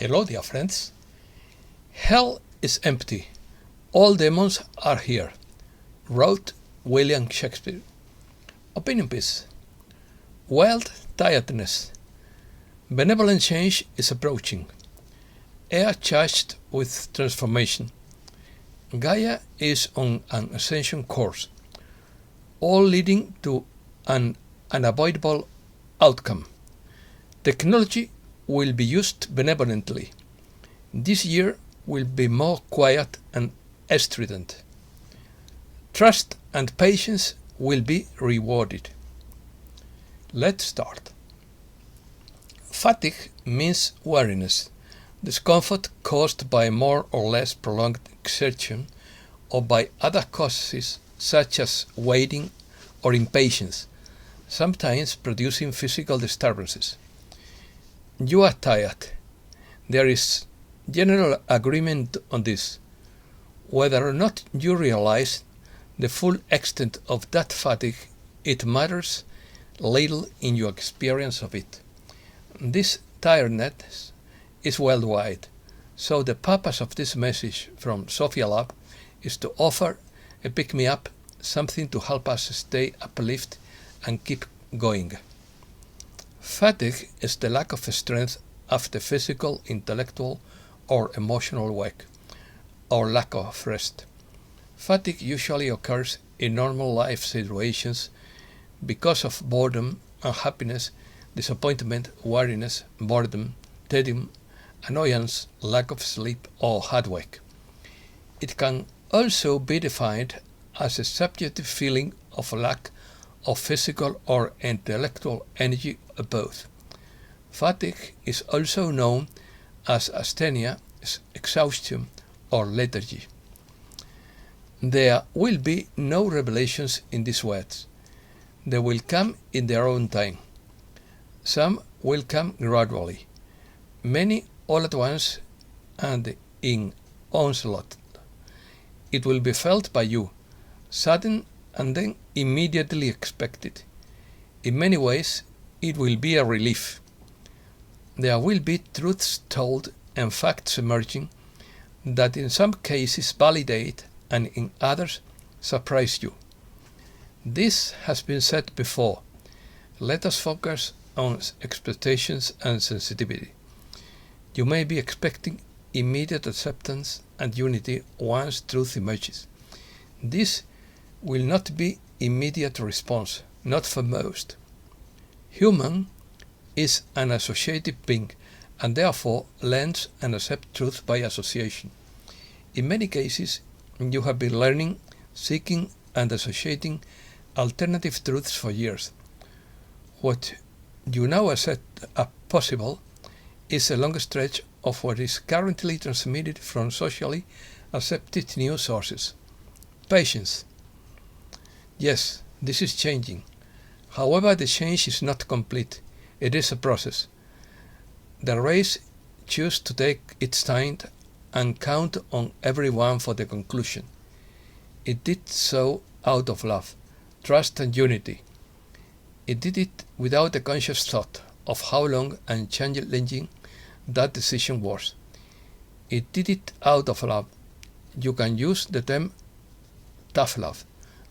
Hello, dear friends. Hell is empty. All demons are here, wrote William Shakespeare. Opinion piece. Wild tiredness. Benevolent change is approaching. Air charged with transformation. Gaia is on an ascension course, all leading to an unavoidable outcome. Technology will be used benevolently. This year will be more quiet and strident. Trust and patience will be rewarded. Let's start. Fatigue means weariness, discomfort caused by more or less prolonged exertion or by other causes such as waiting or impatience, sometimes producing physical disturbances. You are tired. There is general agreement on this. Whether or not you realize the full extent of that fatigue, it matters little in your experience of it. This tiredness is worldwide, so the purpose of this message from Sophia Lab is to offer a pick-me-up, something to help us stay uplift and keep going. Fatigue is the lack of strength after physical, intellectual, or emotional work, or lack of rest. Fatigue usually occurs in normal life situations because of boredom, unhappiness, disappointment, weariness, boredom, tedium, annoyance, lack of sleep, or hard work. It can also be defined as a subjective feeling of lack of physical or intellectual energy or both. Fatigue is also known as asthenia, exhaustion, or lethargy. There will be no revelations in these words. They will come in their own time. Some will come gradually, many all at once and in onslaught. It will be felt by you, sudden and then immediately expected. In many ways, it will be a relief. There will be truths told and facts emerging that in some cases validate and in others surprise you. This has been said before. Let us focus on expectations and sensitivity. You may be expecting immediate acceptance and unity once truth emerges. This will not be immediate response, not for most. Human is an associative being and therefore learns and accepts truth by association. In many cases, you have been learning, seeking and associating alternative truths for years. What you now accept as possible is a long stretch of what is currently transmitted from socially accepted new sources. Patience. Yes, this is changing. However, the change is not complete. It is a process. The race chooses to take its time and count on everyone for the conclusion. It did so out of love, trust and unity. It did it without a conscious thought of how long and challenging that decision was. It did it out of love. You can use the term tough love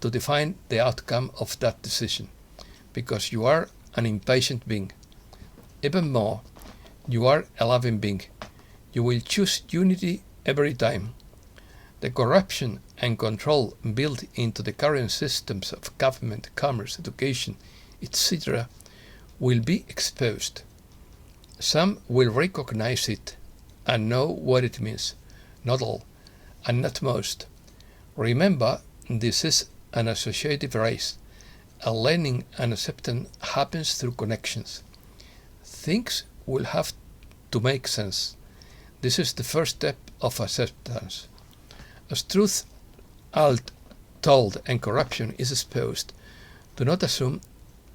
to define the outcome of that decision, because you are an impatient being. Even more, you are a loving being. You will choose unity every time. The corruption and control built into the current systems of government, commerce, education, etc. will be exposed. Some will recognize it and know what it means. Not all, and not most. Remember, this is an associative race. A learning and acceptance happens through connections. Things will have to make sense. This is the first step of acceptance. As truth told and corruption is exposed, do not assume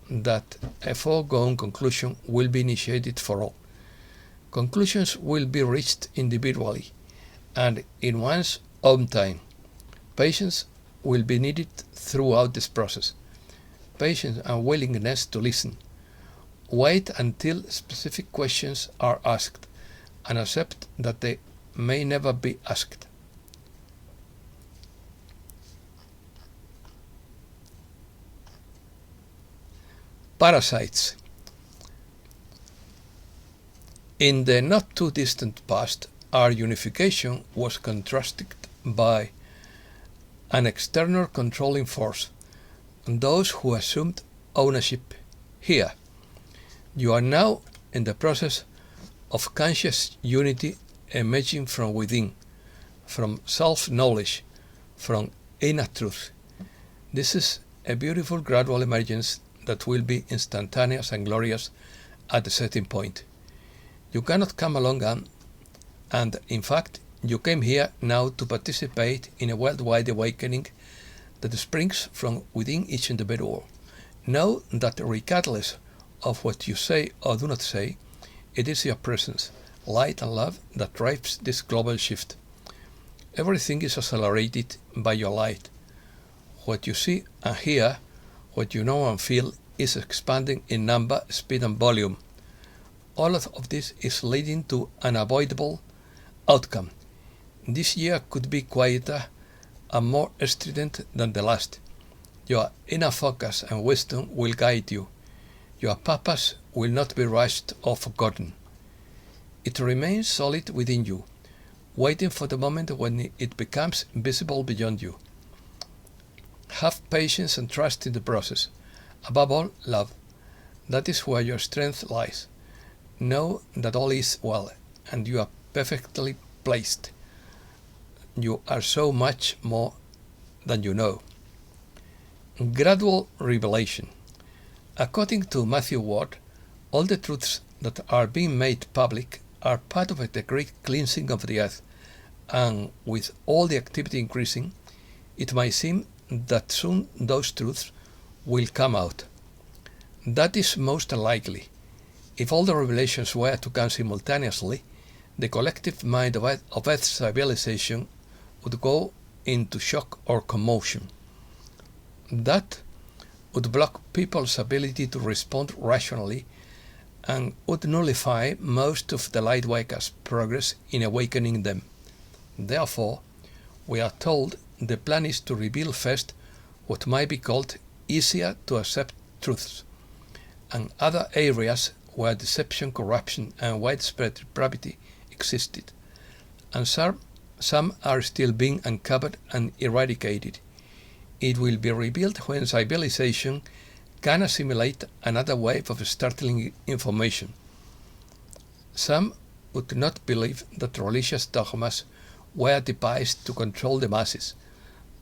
that a foregone conclusion will be initiated for all. Conclusions will be reached individually and in one's own time. Patience will be needed throughout this process. Patience and willingness to listen. Wait until specific questions are asked and accept that they may never be asked. Parasites. In the not too distant past, our unification was contrasted by an external controlling force, and those who assumed ownership here. You are now in the process of conscious unity emerging from within, from self-knowledge, from inner truth. This is a beautiful gradual emergence that will be instantaneous and glorious at the setting point. You cannot come along and in fact, you came here now to participate in a worldwide awakening that springs from within each individual. Know that regardless of what you say or do not say, it is your presence, light and love that drives this global shift. Everything is accelerated by your light. What you see and hear, what you know and feel, is expanding in number, speed and volume. All of this is leading to unavoidable outcome. This year could be quieter and more strident than the last. Your inner focus and wisdom will guide you. Your purpose will not be rushed or forgotten. It remains solid within you, waiting for the moment when it becomes visible beyond you. Have patience and trust in the process. Above all, love. That is where your strength lies. Know that all is well, and you are perfectly placed. You are so much more than you know. Gradual revelation. According to Matthew Ward, all the truths that are being made public are part of the great cleansing of the earth, and with all the activity increasing, it might seem that soon those truths will come out. That is most unlikely. If all the revelations were to come simultaneously, the collective mind of Earth's civilization would go into shock or commotion. That would block people's ability to respond rationally and would nullify most of the Lightworkers' progress in awakening them. Therefore, we are told the plan is to reveal first what might be called easier to accept truths, and other areas where deception, corruption, and widespread depravity existed, and some are still being uncovered and eradicated. It will be revealed when civilization can assimilate another wave of startling information. Some would not believe that religious dogmas were devised to control the masses.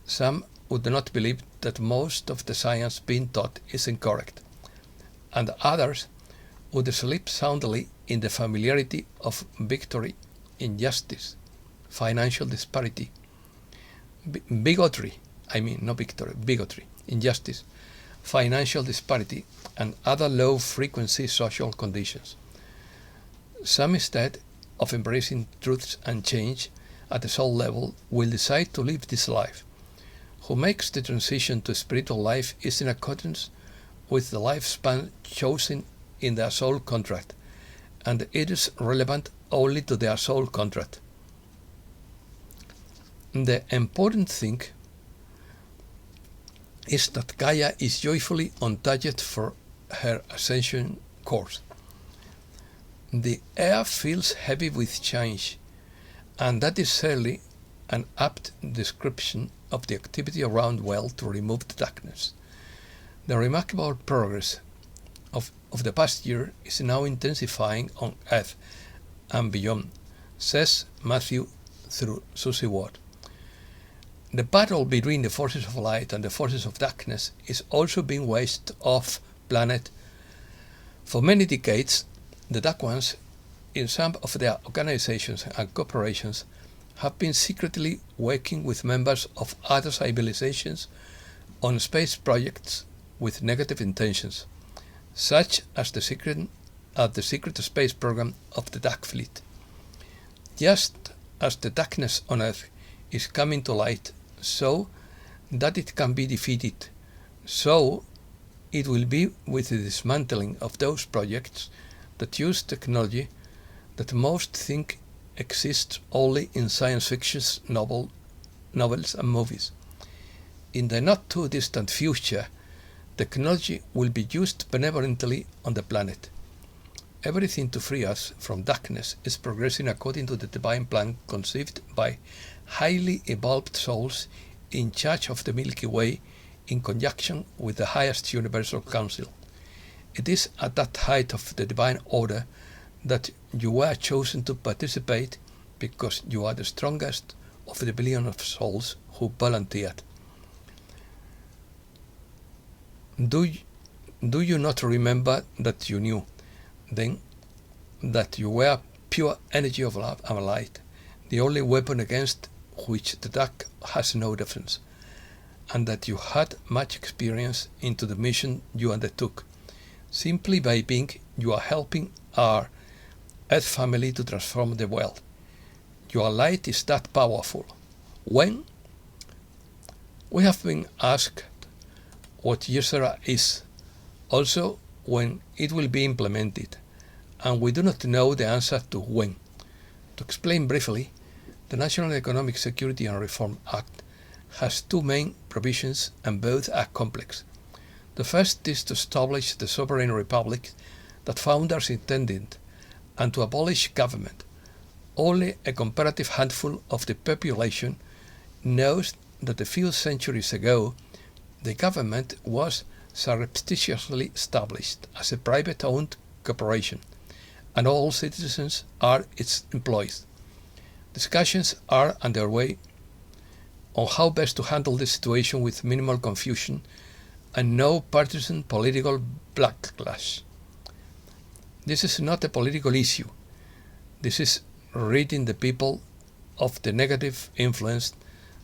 Some would not believe that most of the science being taught is incorrect. And others would sleep soundly in the familiarity of victory, injustice, financial disparity, bigotry, injustice, financial disparity, and other low-frequency social conditions. Some, instead of embracing truths and change at the soul level, will decide to live this life. Who makes the transition to spiritual life is in accordance with the lifespan chosen in their soul contract, and it is relevant only to their soul contract. The important thing is that Gaia is joyfully untouched for her ascension course. The air feels heavy with change, and that is certainly an apt description of the activity around well to remove the darkness. The remarkable progress of the past year is now intensifying on Earth and beyond, says Matthew through Susie Ward. The battle between the forces of light and the forces of darkness is also being waged off planet. For many decades, the Dark Ones, in some of their organizations and corporations, have been secretly working with members of other civilizations on space projects with negative intentions, such as the secret space program of the Dark Fleet. Just as the darkness on Earth is coming to light so that it can be defeated, so it will be with the dismantling of those projects that use technology that most think exists only in science fiction novels and movies. In the not too distant future, technology will be used benevolently on the planet. Everything to free us from darkness is progressing according to the divine plan conceived by highly evolved souls in charge of the Milky Way in conjunction with the highest universal council. It is at that height of the divine order that you were chosen to participate because you are the strongest of the billion of souls who volunteered. Do you not remember that you knew then that you were pure energy of love and light, the only weapon against which the dark has no defense, and that you had much experience into the mission you undertook? Simply by being, you are helping our Earth family to transform the world. Your light is that powerful. When? We have been asked what Yesera is, also when it will be implemented, and we do not know the answer to when. To explain briefly, the National Economic Security and Reform Act has two main provisions and both are complex. The first is to establish the sovereign republic that founders intended and to abolish government. Only a comparative handful of the population knows that a few centuries ago the government was surreptitiously established as a private-owned corporation, and all citizens are its employees. Discussions are underway on how best to handle the situation with minimal confusion and no partisan political backlash. This is not a political issue. This is ridding the people of the negative influence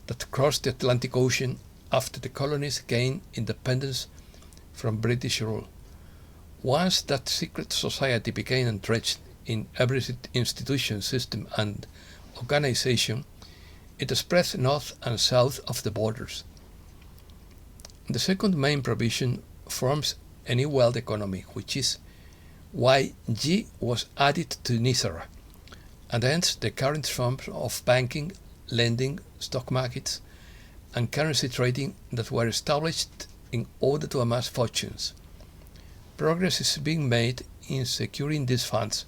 that crossed the Atlantic Ocean after the colonies gained independence from British rule. Once that secret society became entrenched in every institution, system and organization, it spread north and south of the borders. The second main provision forms a new world economy, which is why G was added to NISARA, and hence the current forms of banking, lending, stock markets, and currency trading that were established in order to amass fortunes. Progress is being made in securing these funds,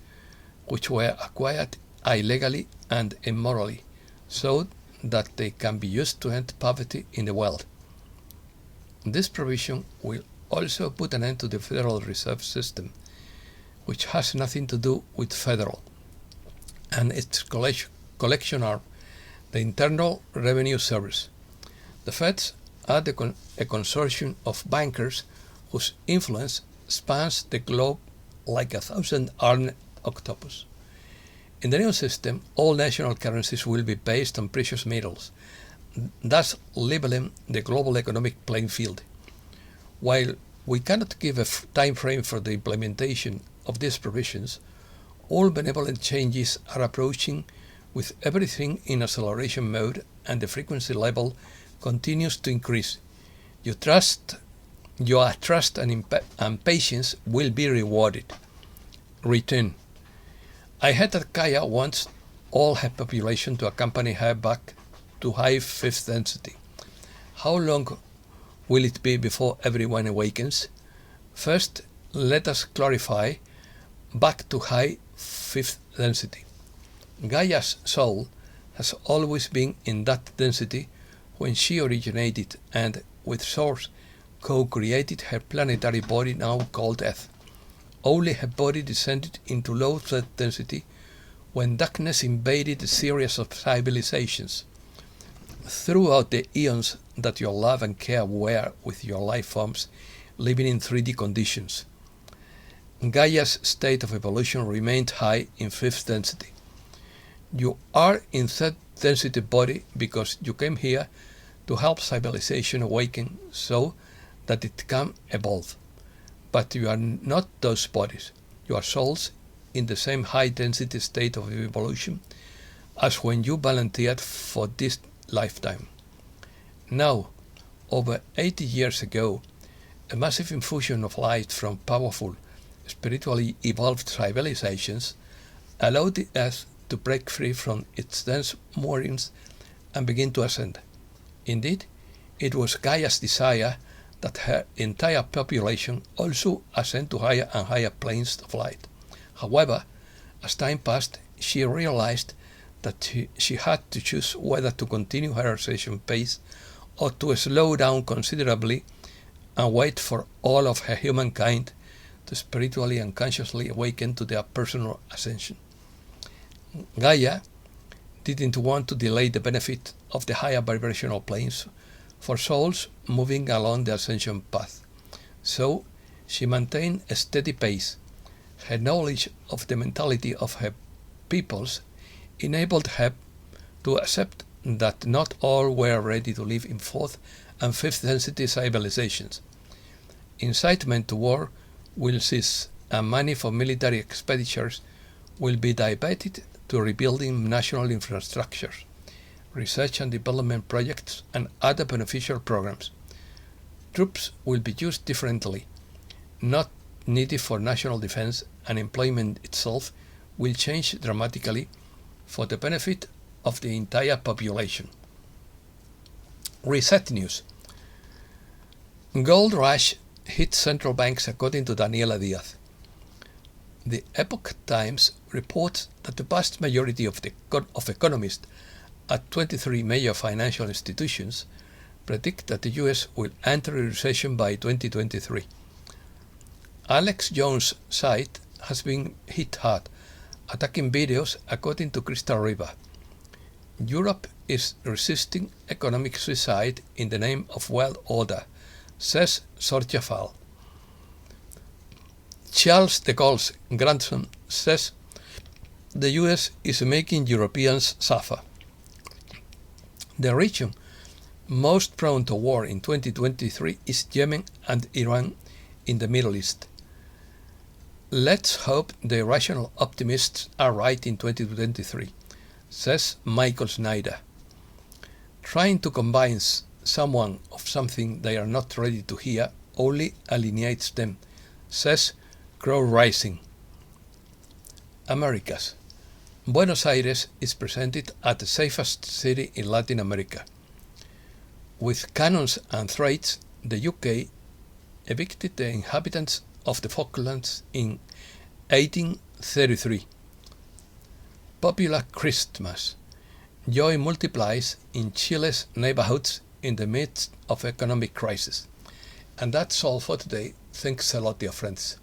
which were acquired illegally and immorally, so that they can be used to end poverty in the world. This provision will also put an end to the Federal Reserve System, which has nothing to do with federal, and its collection arm, the Internal Revenue Service. The Feds are a consortium of bankers whose influence spans the globe like a 1,000-armed octopus. In the new system, all national currencies will be based on precious metals, thus leveling the global economic playing field. While we cannot give a time frame for the implementation of these provisions, all benevolent changes are approaching with everything in acceleration mode, and the frequency level continues to increase. Your trust and patience will be rewarded. Return. I heard that Gaia wants all her population to accompany her back to high fifth density. How long will it be before everyone awakens? First, let us clarify back to high fifth density. Gaia's soul has always been in that density when she originated and, with Source, co-created her planetary body now called Earth. Only her body descended into low threat density when darkness invaded a series of civilizations. Throughout the eons that your love and care were with your life forms living in 3D conditions, Gaia's state of evolution remained high in fifth density. You are in third density body because you came here to help civilization awaken so that it can evolve. But you are not those bodies. You are souls in the same high density state of evolution as when you volunteered for this lifetime. Now, over 80 years ago, a massive infusion of light from powerful, spiritually evolved civilizations allowed the Earth to break free from its dense moorings and begin to ascend. Indeed, it was Gaia's desire that her entire population also ascend to higher and higher planes of light. However, as time passed, she realized that she had to choose whether to continue her ascension pace or to slow down considerably and wait for all of her humankind to spiritually and consciously awaken to their personal ascension. Gaia didn't want to delay the benefit of the higher vibrational planes for souls moving along the ascension path, so she maintained a steady pace. Her knowledge of the mentality of her peoples enabled her to accept that not all were ready to live in fourth and fifth density civilizations. Incitement to war will cease, and money for military expenditures will be diverted to rebuilding national infrastructures, research and development projects, and other beneficial programs. Troops will be used differently, not needed for national defense, and employment itself will change dramatically for the benefit of the entire population. Reset news. Gold rush hit central banks according to Daniela Diaz. The Epoch Times reports that the vast majority of economists at 23 major financial institutions predict that the US will enter a recession by 2023. Alex Jones' site has been hit hard, attacking videos according to Crystal River. Europe is resisting economic suicide in the name of world order, says Sorja Fall. Charles de Gaulle's grandson says the US is making Europeans suffer. The region most prone to war in 2023 is Yemen and Iran in the Middle East. Let's hope the irrational optimists are right in 2023, says Michael Snyder. Trying to convince someone of something they are not ready to hear only alienates them, says Crow Rising. Americas. Buenos Aires is presented as the safest city in Latin America. With cannons and threats, the UK evicted the inhabitants of the Falklands in 1833. Popular Christmas. Joy multiplies in Chile's neighborhoods in the midst of economic crisis. And that's all for today. Thanks a lot, dear friends.